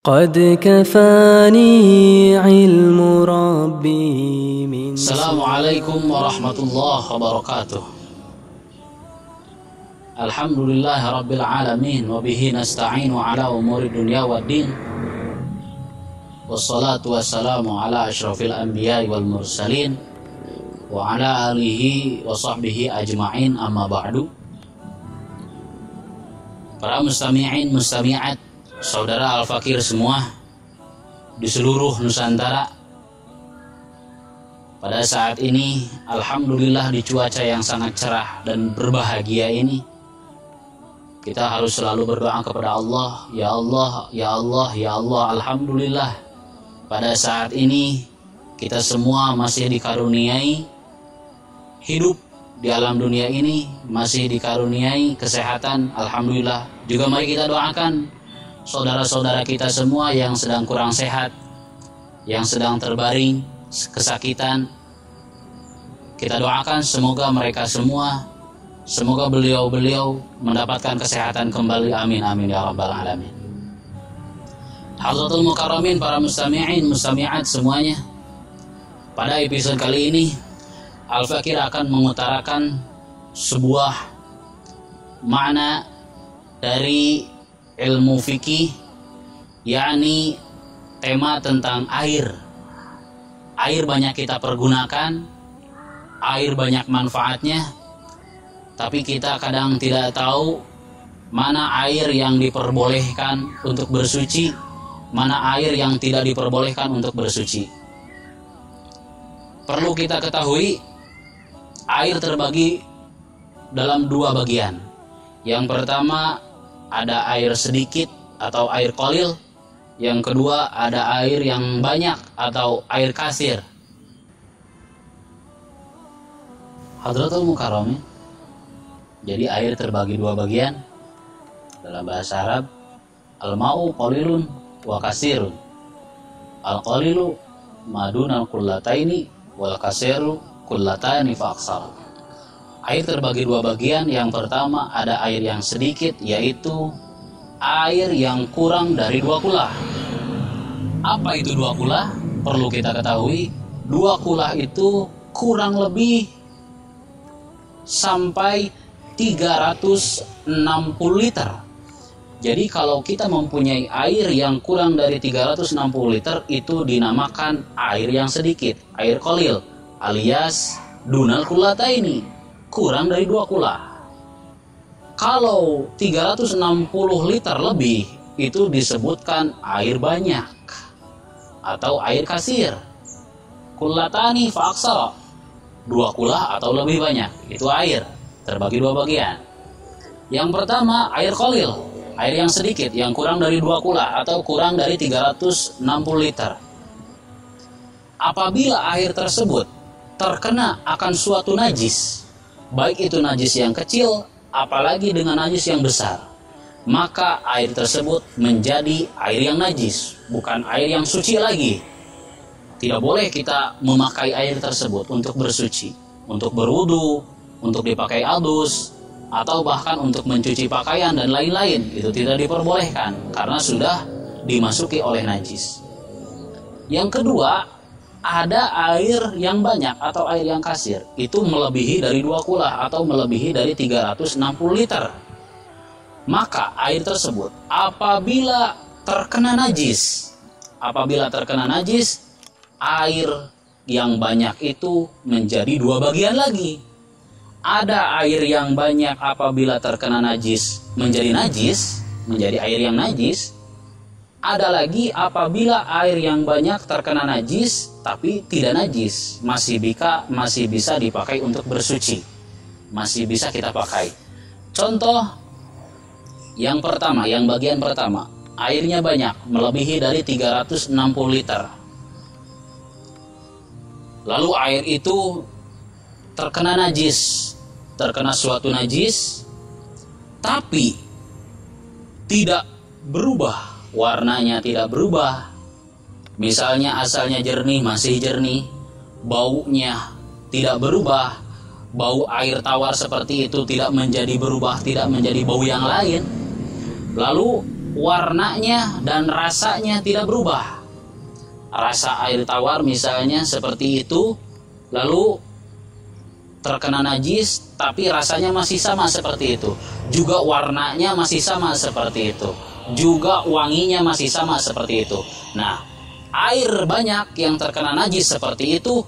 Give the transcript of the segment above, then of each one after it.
قد كفاني علم ربي من Assalamualaikum warahmatullahi wabarakatuh. Alhamdulillah rabbil alamin wa bihi nasta'inu ala umuri dunya waddin. Wassalatu wassalamu ala asyrafil anbiya'i wal mursalin wa ala alihi wa sahbihi ajma'in, amma ba'du. Para mustami'in mustami'at, saudara Al-Fakir semua di seluruh Nusantara, pada saat ini alhamdulillah di cuaca yang sangat cerah dan berbahagia ini, kita harus selalu berdoa kepada Allah. Ya Allah, ya Allah, ya Allah, alhamdulillah pada saat ini kita semua masih dikaruniai hidup di alam dunia ini, masih dikaruniai kesehatan, alhamdulillah. Juga mari kita doakan saudara-saudara kita semua yang sedang kurang sehat, yang sedang terbaring kesakitan. Kita doakan semoga mereka semua, semoga beliau-beliau mendapatkan kesehatan kembali, amin amin ya rabbal alamin. Hadratul mukarramin, para mustami'in mustami'at semuanya, pada episode kali ini Al-Fakir akan mengutarakan sebuah makna dari ilmu fikih, yakni tema tentang air. Air banyak kita pergunakan, air banyak manfaatnya, tapi kita kadang tidak tahu mana air yang diperbolehkan untuk bersuci, mana air yang tidak diperbolehkan untuk bersuci. Perlu kita ketahui, air terbagi dalam dua bagian. Yang pertama ada air sedikit atau air qalil. Yang kedua ada air yang banyak atau air kasir. Hadratul mukarramin, jadi air terbagi dua bagian. Dalam bahasa Arab, al-ma'u qalilun wa kasirun. Al-qalilu madunal kullataini wal kasiru kullatani fa aksar. Air terbagi dua bagian. Yang pertama ada air yang sedikit, yaitu air yang kurang dari 2 kulah. Apa itu 2 kulah? Perlu kita ketahui, 2 kulah itu kurang lebih sampai 360 liter. Jadi kalau kita mempunyai air yang kurang dari 360 liter, itu dinamakan air yang sedikit, air qalil, alias dunal kullataini, kurang dari 2 kulah. Kalau 360 liter lebih, itu disebutkan air banyak atau air kasir. Kullatani fa aksar, 2 kulah atau lebih banyak, itu air terbagi 2 bagian. Yang pertama air qalil, air yang sedikit, yang kurang dari 2 kulah atau kurang dari 360 liter. Apabila air tersebut terkena akan suatu najis, baik itu najis yang kecil, apalagi dengan najis yang besar, maka air tersebut menjadi air yang najis, bukan air yang suci lagi. Tidak boleh kita memakai air tersebut untuk bersuci, untuk berwudu, untuk dipakai adus, atau bahkan untuk mencuci pakaian dan lain-lain. Itu tidak diperbolehkan karena sudah dimasuki oleh najis. Yang kedua, ada air yang banyak atau air yang kasir, itu melebihi dari 2 kulah atau melebihi dari 360 liter. Maka air tersebut apabila terkena najis, air yang banyak itu menjadi 2 bagian lagi. Ada air yang banyak apabila terkena najis menjadi najis, menjadi air yang najis. Ada lagi apabila air yang banyak terkena najis tapi tidak najis, masih bisa dipakai untuk bersuci, masih bisa kita pakai. Contoh yang pertama, yang bagian pertama, airnya banyak, melebihi dari 360 liter. Lalu air itu terkena najis, terkena suatu najis, tapi tidak berubah, warnanya tidak berubah. Misalnya asalnya jernih, masih jernih, baunya tidak berubah, bau air tawar seperti itu tidak menjadi berubah, tidak menjadi bau yang lain. Lalu warnanya dan rasanya tidak berubah. Rasa air tawar misalnya seperti itu, lalu terkena najis tapi rasanya masih sama seperti itu, juga warnanya masih sama seperti itu, juga wanginya masih sama seperti itu. Nah, air banyak yang terkena najis seperti itu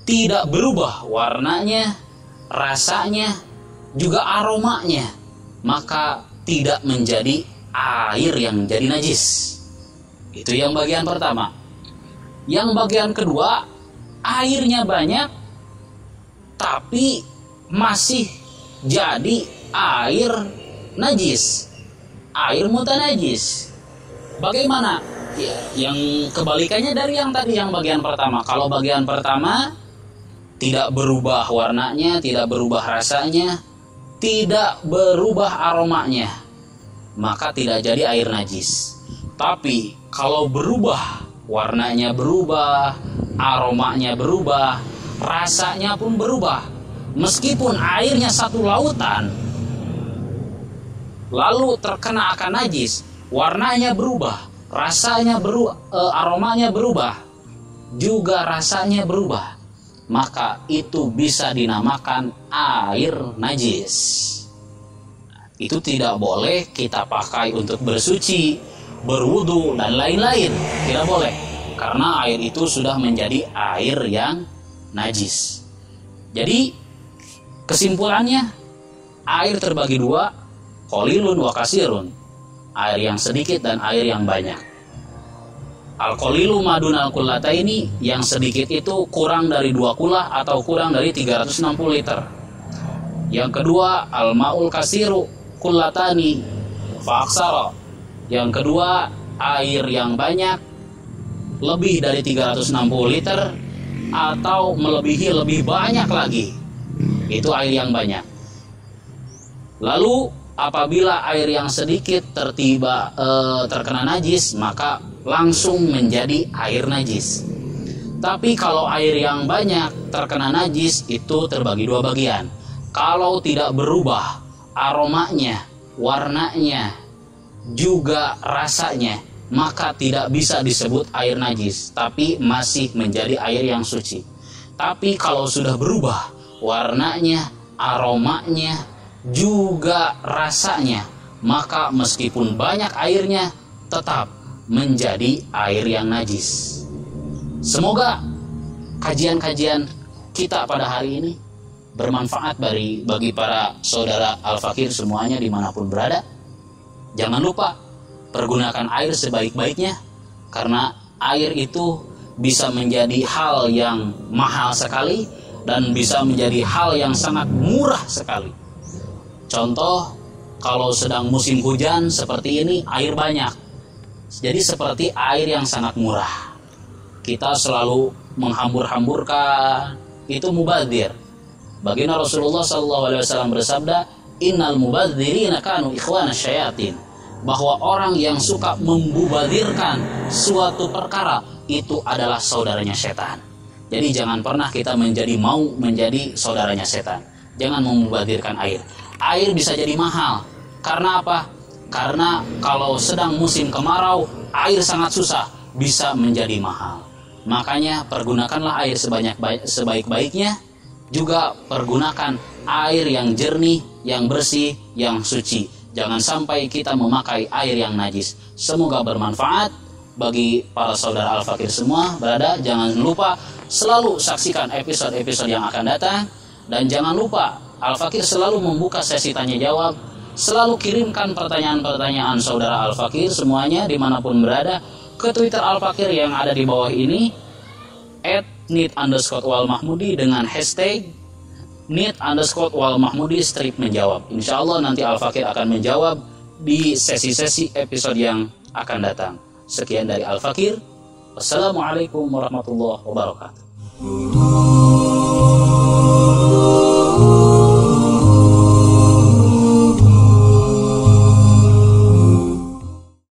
tidak berubah warnanya, rasanya, juga aromanya, maka tidak menjadi air yang jadi najis. Itu yang bagian pertama. Yang bagian kedua, airnya banyak tapi masih jadi air najis, air mutanajis. Bagaimana? Ya, yang kebalikannya dari yang tadi, yang bagian pertama. Kalau bagian pertama tidak berubah warnanya, tidak berubah rasanya, tidak berubah aromanya, maka tidak jadi air najis. Tapi kalau berubah, warnanya berubah, aromanya berubah, rasanya pun berubah, meskipun airnya satu lautan, lalu terkena akan najis, warnanya berubah, rasanya berubah, aromanya berubah, juga rasanya berubah, maka itu bisa dinamakan air najis. Itu tidak boleh kita pakai untuk bersuci, berwudu, dan lain-lain. Tidak boleh, karena air itu sudah menjadi air yang najis. Jadi kesimpulannya, air terbagi dua, qalilun wa kasirun, air yang sedikit dan air yang banyak. Al-qalilu madunal kullataini, yang sedikit itu kurang dari 2 kulah atau kurang dari 360 liter. Yang kedua, al-ma'ul kasiru kullatani fa aksara. Yang kedua, air yang banyak lebih dari 360 liter atau melebihi lebih banyak lagi. Itu air yang banyak. Lalu apabila air yang sedikit terkena najis, maka langsung menjadi air najis. Tapi kalau air yang banyak terkena najis, itu terbagi 2 bagian. Kalau tidak berubah aromanya, warnanya, juga rasanya, maka tidak bisa disebut air najis, tapi masih menjadi air yang suci. Tapi kalau sudah berubah warnanya, aromanya, juga rasanya, maka meskipun banyak airnya tetap menjadi air yang najis. Semoga kajian-kajian kita pada hari ini bermanfaat bagi para saudara Al-Fakir semuanya dimanapun berada. Jangan lupa pergunakan air sebaik-baiknya, karena air itu bisa menjadi hal yang mahal sekali dan bisa menjadi hal yang sangat murah sekali. Contoh, kalau sedang musim hujan seperti ini, air banyak, jadi seperti air yang sangat murah. Kita selalu menghambur-hamburkan, itu mubadzir. Baginda Rasulullah SAW bersabda, innal mubadzirina kanu ikhwana syayatin, bahwa orang yang suka membubadirkan suatu perkara itu adalah saudaranya setan. Jadi jangan pernah kita mau menjadi saudaranya setan. Jangan membubadirkan air. Air bisa jadi mahal. Karena apa? Karena kalau sedang musim kemarau, air sangat susah, bisa menjadi mahal. Makanya pergunakanlah air sebaik-baiknya. Juga pergunakan air yang jernih, yang bersih, yang suci. Jangan sampai kita memakai air yang najis. Semoga bermanfaat bagi para saudara Al-Fakir semua berada. Jangan lupa selalu saksikan episode-episode yang akan datang. Dan jangan lupa Al-Fakir selalu membuka sesi tanya jawab. Selalu kirimkan pertanyaan-pertanyaan saudara Al-Fakir semuanya dimanapun berada ke Twitter Al-Fakir yang ada di bawah ini, @nit_walmahmudi dengan hashtag #nit_walmahmudi menjawab. Insya Allah nanti Al-Fakir akan menjawab di sesi-sesi episode yang akan datang. Sekian dari Al-Fakir. Wassalamualaikum warahmatullahi wabarakatuh.